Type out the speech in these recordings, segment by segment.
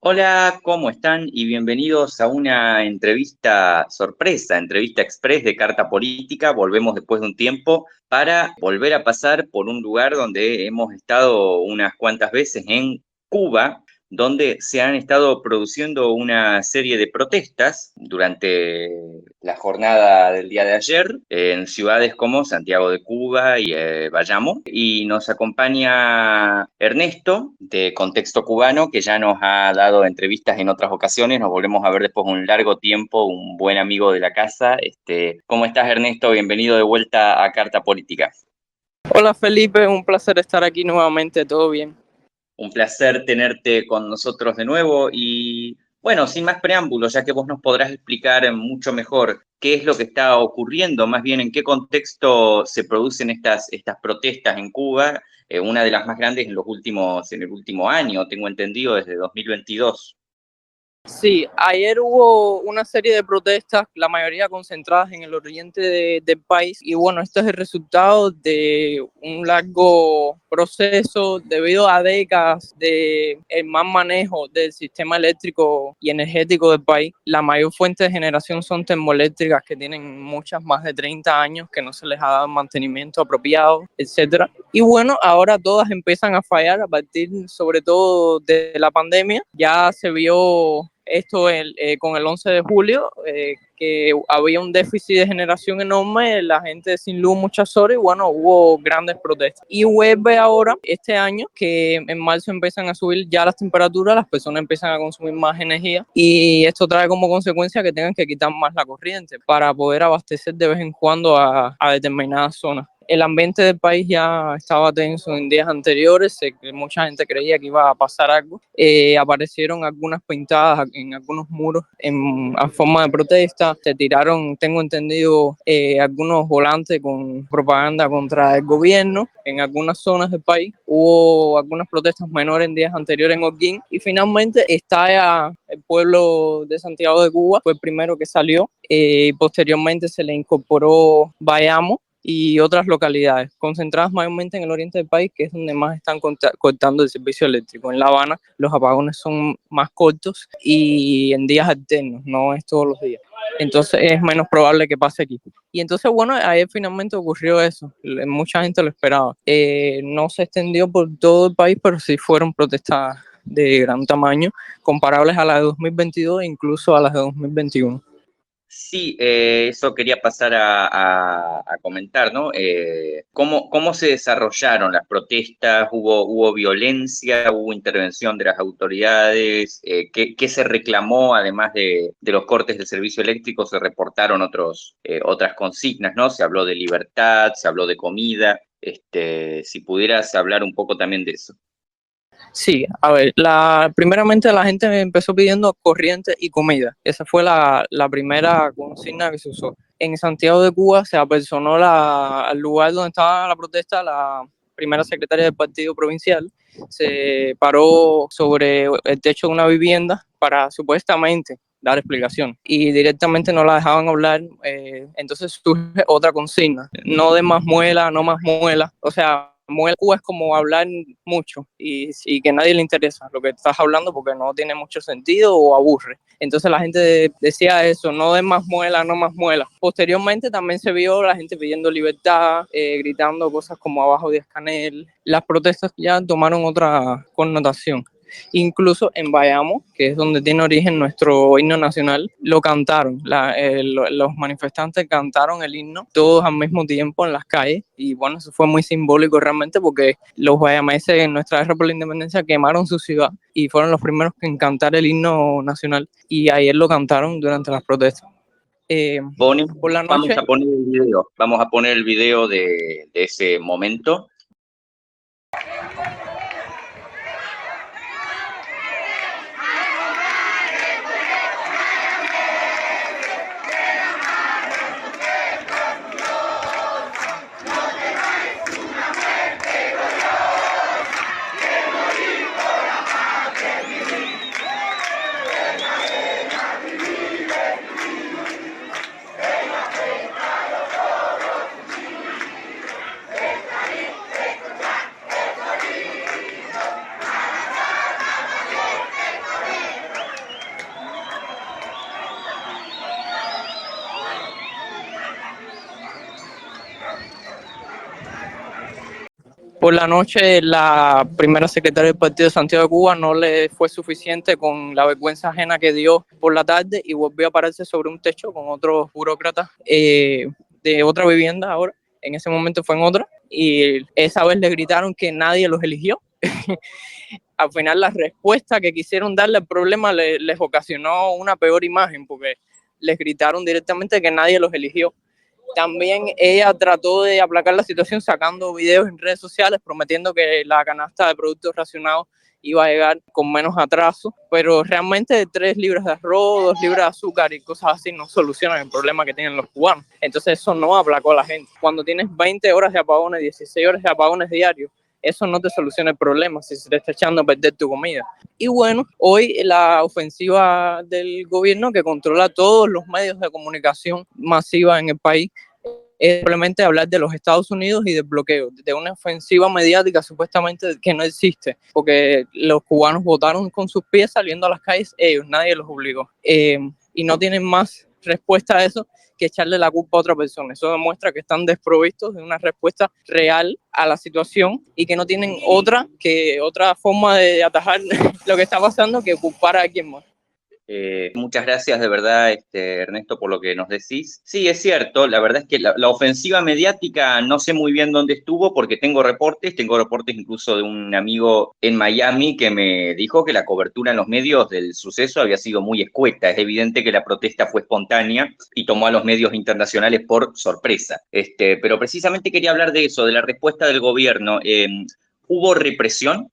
Hola, ¿cómo están? Y bienvenidos a una entrevista sorpresa, entrevista express de Carta Política. Volvemos después de un tiempo para volver a pasar por un lugar donde hemos estado unas cuantas veces, en Cuba, donde se han estado produciendo una serie de protestas durante la jornada del día de ayer en ciudades como Santiago de Cuba y Bayamo. Y nos acompaña Ernesto, de Contexto Cubano, que ya nos ha dado entrevistas en otras ocasiones. Nos volvemos a ver después de un largo tiempo, un buen amigo de la casa. ¿Cómo estás, Ernesto? Bienvenido de vuelta a Carta Política. Hola Felipe, un placer estar aquí nuevamente, todo bien. Un placer tenerte con nosotros de nuevo y bueno, sin más preámbulos, ya que vos nos podrás explicar mucho mejor qué es lo que está ocurriendo, más bien en qué contexto se producen estas protestas en Cuba, una de las más grandes en el último año, tengo entendido, desde 2022. Sí, ayer hubo una serie de protestas, la mayoría concentradas en el oriente del país, y bueno, esto es el resultado de un largo proceso debido a décadas de el mal manejo del sistema eléctrico y energético del país. La mayor fuente de generación son termoeléctricas que tienen muchas más de 30 años, que no se les ha dado mantenimiento apropiado, etcétera. Y bueno, ahora todas empiezan a fallar a partir sobre todo de la pandemia. Ya se vio esto con el 11 de julio, que había un déficit de generación enorme, la gente sin luz muchas horas y bueno, hubo grandes protestas. Y vuelve ahora este año que en marzo empiezan a subir ya las temperaturas, las personas empiezan a consumir más energía y esto trae como consecuencia que tengan que quitar más la corriente para poder abastecer de vez en cuando a determinadas zonas. El ambiente del país ya estaba tenso en días anteriores, mucha gente creía que iba a pasar algo. Aparecieron algunas pintadas en algunos muros a forma de protesta, se tiraron, tengo entendido, algunos volantes con propaganda contra el gobierno en algunas zonas del país. Hubo algunas protestas menores en días anteriores en Holguín y finalmente está el pueblo de Santiago de Cuba, fue el primero que salió. Posteriormente se le incorporó Bayamo y otras localidades, concentradas mayormente en el oriente del país, que es donde más están cortando el servicio eléctrico. En La Habana los apagones son más cortos y en días alternos, no es todos los días. Entonces es menos probable que pase aquí. Y entonces, bueno, ayer finalmente ocurrió eso. Mucha gente lo esperaba. No se extendió por todo el país, pero sí fueron protestas de gran tamaño, comparables a las de 2022 e incluso a las de 2021. Sí, eso quería pasar a comentar, ¿no? ¿Cómo se desarrollaron las protestas? ¿Hubo violencia? ¿Hubo intervención de las autoridades? ¿Qué se reclamó? Además de los cortes del servicio eléctrico, se reportaron otras consignas, ¿no? Se habló de libertad, se habló de comida. Si pudieras hablar un poco también de eso. Sí, a ver, primeramente la gente me empezó pidiendo corriente y comida. Esa fue la primera consigna que se usó. En Santiago de Cuba se apersonó al lugar donde estaba la protesta, la primera secretaria del partido provincial, se paró sobre el techo de una vivienda para supuestamente dar explicación y directamente no la dejaban hablar. Entonces surge otra consigna: no de más muela, no más muela. O sea, Cuba es como hablar mucho y que a nadie le interesa lo que estás hablando porque no tiene mucho sentido o aburre. Entonces la gente decía eso: no de más muela, no más muela. Posteriormente también se vio la gente pidiendo libertad, gritando cosas como abajo Díaz-Canel. Las protestas ya tomaron otra connotación. Incluso en Bayamo, que es donde tiene origen nuestro himno nacional, lo cantaron. Los manifestantes cantaron el himno todos al mismo tiempo en las calles y bueno, eso fue muy simbólico realmente porque los guayameses en nuestra guerra por la independencia quemaron su ciudad y fueron los primeros en cantar el himno nacional y ayer lo cantaron durante las protestas. Por la noche... Vamos a poner el video de ese momento. Por la noche, la primera secretaria del Partido de Santiago de Cuba no le fue suficiente con la vergüenza ajena que dio por la tarde y volvió a pararse sobre un techo con otros burócratas de otra vivienda ahora. En ese momento fue en otra y esa vez le gritaron que nadie los eligió. Al final la respuesta que quisieron darle al problema les ocasionó una peor imagen porque les gritaron directamente que nadie los eligió. También ella trató de aplacar la situación sacando videos en redes sociales prometiendo que la canasta de productos racionados iba a llegar con menos atraso, pero realmente 3 libras de arroz, 2 libras de azúcar y cosas así no solucionan el problema que tienen los cubanos. Entonces eso no aplacó a la gente. Cuando tienes 20 horas de apagones, 16 horas de apagones diarios, eso no te soluciona el problema si se te está echando a perder tu comida. Y bueno, hoy la ofensiva del gobierno que controla todos los medios de comunicación masiva en el país es simplemente hablar de los Estados Unidos y del bloqueo, de una ofensiva mediática supuestamente que no existe, porque los cubanos votaron con sus pies saliendo a las calles, ellos, nadie los obligó. Y no tienen más respuesta a eso que echarle la culpa a otra persona. Eso demuestra que están desprovistos de una respuesta real a la situación y que no tienen otra forma de atajar lo que está pasando que culpar a alguien más. Muchas gracias de verdad, Ernesto, por lo que nos decís. Sí, es cierto, la verdad es que la ofensiva mediática no sé muy bien dónde estuvo porque tengo reportes incluso de un amigo en Miami que me dijo que la cobertura en los medios del suceso había sido muy escueta. Es evidente que la protesta fue espontánea y tomó a los medios internacionales por sorpresa. Pero precisamente quería hablar de eso, de la respuesta del gobierno. ¿Hubo represión?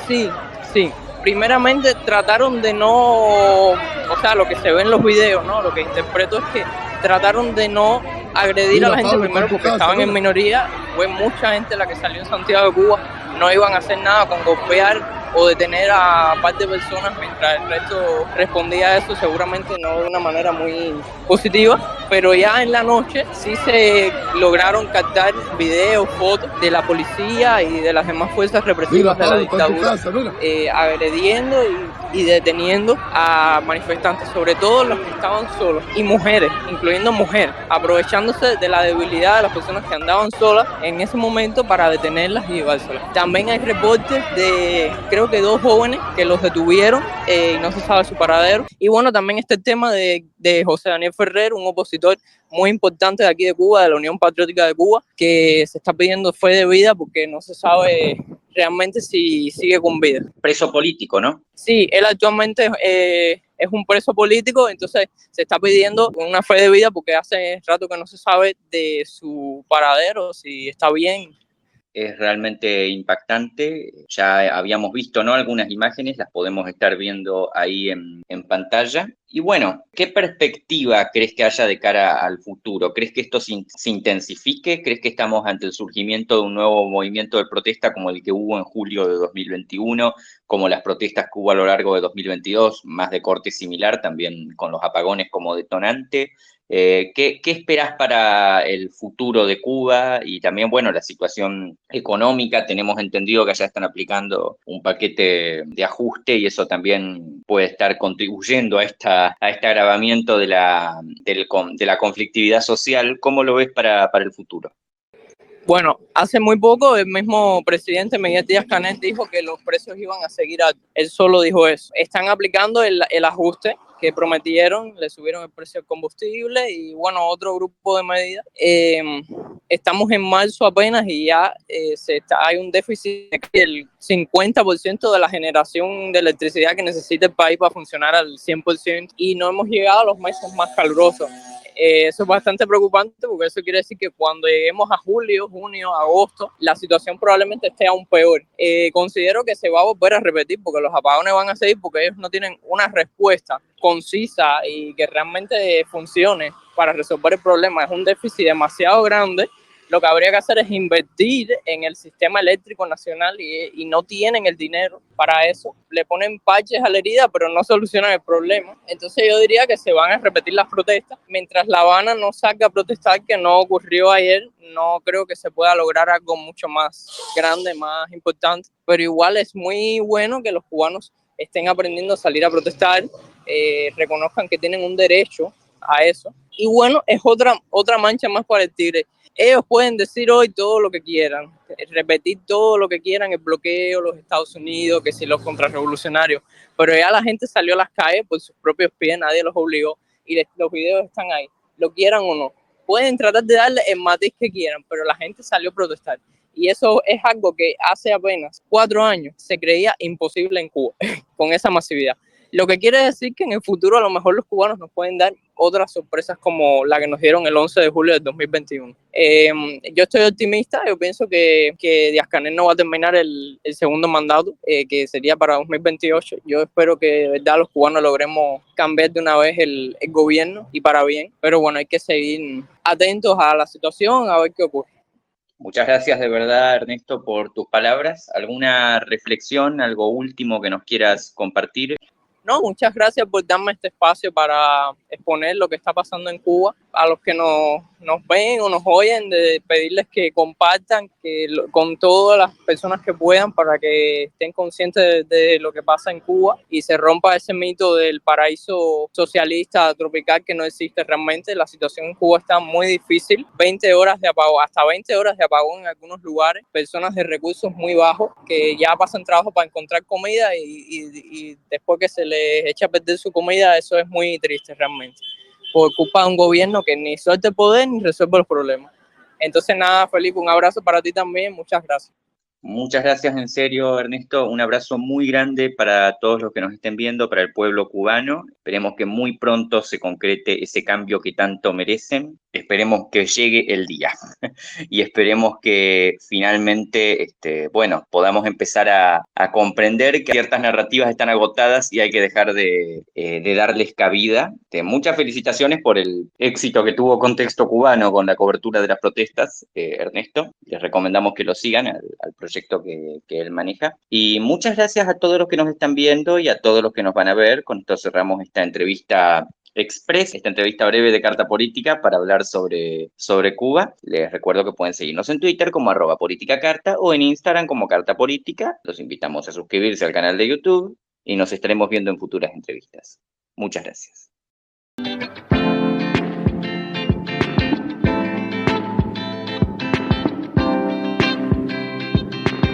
Sí, sí. Primeramente trataron de no, o sea, lo que se ve en los videos, ¿no? Lo que interpreto es que trataron de no agredir a la gente primero porque estaban en minoría. Fue mucha gente la que salió en Santiago de Cuba. No iban a hacer nada con golpear o detener a un par de personas mientras el resto respondía a eso, seguramente no de una manera muy positiva, pero ya en la noche sí se lograron captar videos, fotos de la policía y de las demás fuerzas represivas de la dictadura agrediendo y deteniendo a manifestantes, sobre todo los que estaban solos, y mujeres, incluyendo mujeres, aprovechándose de la debilidad de las personas que andaban solas en ese momento para detenerlas y llevárselas. También hay reportes de, creo que 2 jóvenes que los detuvieron y no se sabe su paradero. Y bueno, también está el tema de José Daniel Ferrer, un opositor muy importante de aquí de Cuba, de la Unión Patriótica de Cuba, que se está pidiendo fe de vida porque no se sabe realmente si sigue con vida. Preso político, ¿no? Sí, él actualmente es un preso político, entonces se está pidiendo una fe de vida porque hace rato que no se sabe de su paradero, si está bien. Es realmente impactante. Ya habíamos visto, ¿no? Algunas imágenes, las podemos estar viendo ahí en pantalla. Y bueno, ¿qué perspectiva crees que haya de cara al futuro? ¿Crees que esto se intensifique? ¿Crees que estamos ante el surgimiento de un nuevo movimiento de protesta como el que hubo en julio de 2021, como las protestas que hubo a lo largo de 2022, más de corte similar, también con los apagones como detonante? ¿Qué esperás para el futuro de Cuba y también, bueno, la situación económica? Tenemos entendido que allá están aplicando un paquete de ajuste y eso también puede estar contribuyendo a este agravamiento de la conflictividad social. ¿Cómo lo ves para el futuro? Bueno, hace muy poco el mismo presidente Miguel Díaz-Canel dijo que los precios iban a seguir altos. Él solo dijo eso. Están aplicando el ajuste que prometieron, le subieron el precio del combustible y bueno, otro grupo de medidas. Estamos en marzo apenas y ya hay un déficit del 50% de la generación de electricidad que necesita el país para funcionar al 100% y no hemos llegado a los meses más calurosos. Eso es bastante preocupante porque eso quiere decir que cuando lleguemos a julio, junio, agosto, la situación probablemente esté aún peor. Considero que se va a volver a repetir porque los apagones van a seguir porque ellos no tienen una respuesta concisa y que realmente funcione para resolver el problema. Es un déficit demasiado grande. Lo que habría que hacer es invertir en el sistema eléctrico nacional y no tienen el dinero para eso. Le ponen parches a la herida, pero no solucionan el problema. Entonces yo diría que se van a repetir las protestas. Mientras La Habana no salga a protestar, que no ocurrió ayer, no creo que se pueda lograr algo mucho más grande, más importante. Pero igual es muy bueno que los cubanos estén aprendiendo a salir a protestar, reconozcan que tienen un derecho a eso. Y bueno, es otra mancha más para el tigre. Ellos pueden decir hoy todo lo que quieran, repetir todo lo que quieran, el bloqueo, los Estados Unidos, que si los contrarrevolucionarios, pero ya la gente salió a las calles por sus propios pies, nadie los obligó y los videos están ahí, lo quieran o no. Pueden tratar de darle el matiz que quieran, pero la gente salió a protestar. Y eso es algo que hace apenas 4 años se creía imposible en Cuba, con esa masividad. Lo que quiere decir que en el futuro a lo mejor los cubanos nos pueden dar otras sorpresas como la que nos dieron el 11 de julio del 2021. Yo estoy optimista, yo pienso que Díaz-Canel no va a terminar el segundo mandato, que sería para 2028. Yo espero que de verdad los cubanos logremos cambiar de una vez el gobierno y para bien, pero bueno, hay que seguir atentos a la situación, a ver qué ocurre. Muchas gracias de verdad, Ernesto, por tus palabras. ¿Alguna reflexión, algo último que nos quieras compartir? No, muchas gracias por darme este espacio para exponer lo que está pasando en Cuba. A los que nos ven o nos oyen, de pedirles que compartan con todas las personas que puedan para que estén conscientes de lo que pasa en Cuba y se rompa ese mito del paraíso socialista tropical que no existe realmente. La situación en Cuba está muy difícil. 20 horas de apagón, hasta 20 horas de apagón en algunos lugares. Personas de recursos muy bajos que ya pasan trabajo para encontrar comida y después que se les echa a perder su comida, eso es muy triste realmente, por culpa de un gobierno que ni suelta el poder ni resuelve los problemas. Entonces nada, Felipe, un abrazo para ti también, muchas gracias. Muchas gracias, en serio, Ernesto. Un abrazo muy grande para todos los que nos estén viendo, para el pueblo cubano. Esperemos que muy pronto se concrete ese cambio que tanto merecen. Esperemos que llegue el día y esperemos que finalmente, podamos empezar a comprender que ciertas narrativas están agotadas y hay que dejar de darles cabida. Muchas felicitaciones por el éxito que tuvo Contexto Cubano con la cobertura de las protestas, Ernesto. Les recomendamos que lo sigan al proyecto que él maneja. Y muchas gracias a todos los que nos están viendo y a todos los que nos van a ver. Con esto cerramos esta entrevista Express, esta entrevista breve de Carta Política para hablar sobre Cuba. Les recuerdo que pueden seguirnos en Twitter como @politicacarta o en Instagram como Carta Política. Los invitamos a suscribirse al canal de YouTube y nos estaremos viendo en futuras entrevistas. Muchas gracias.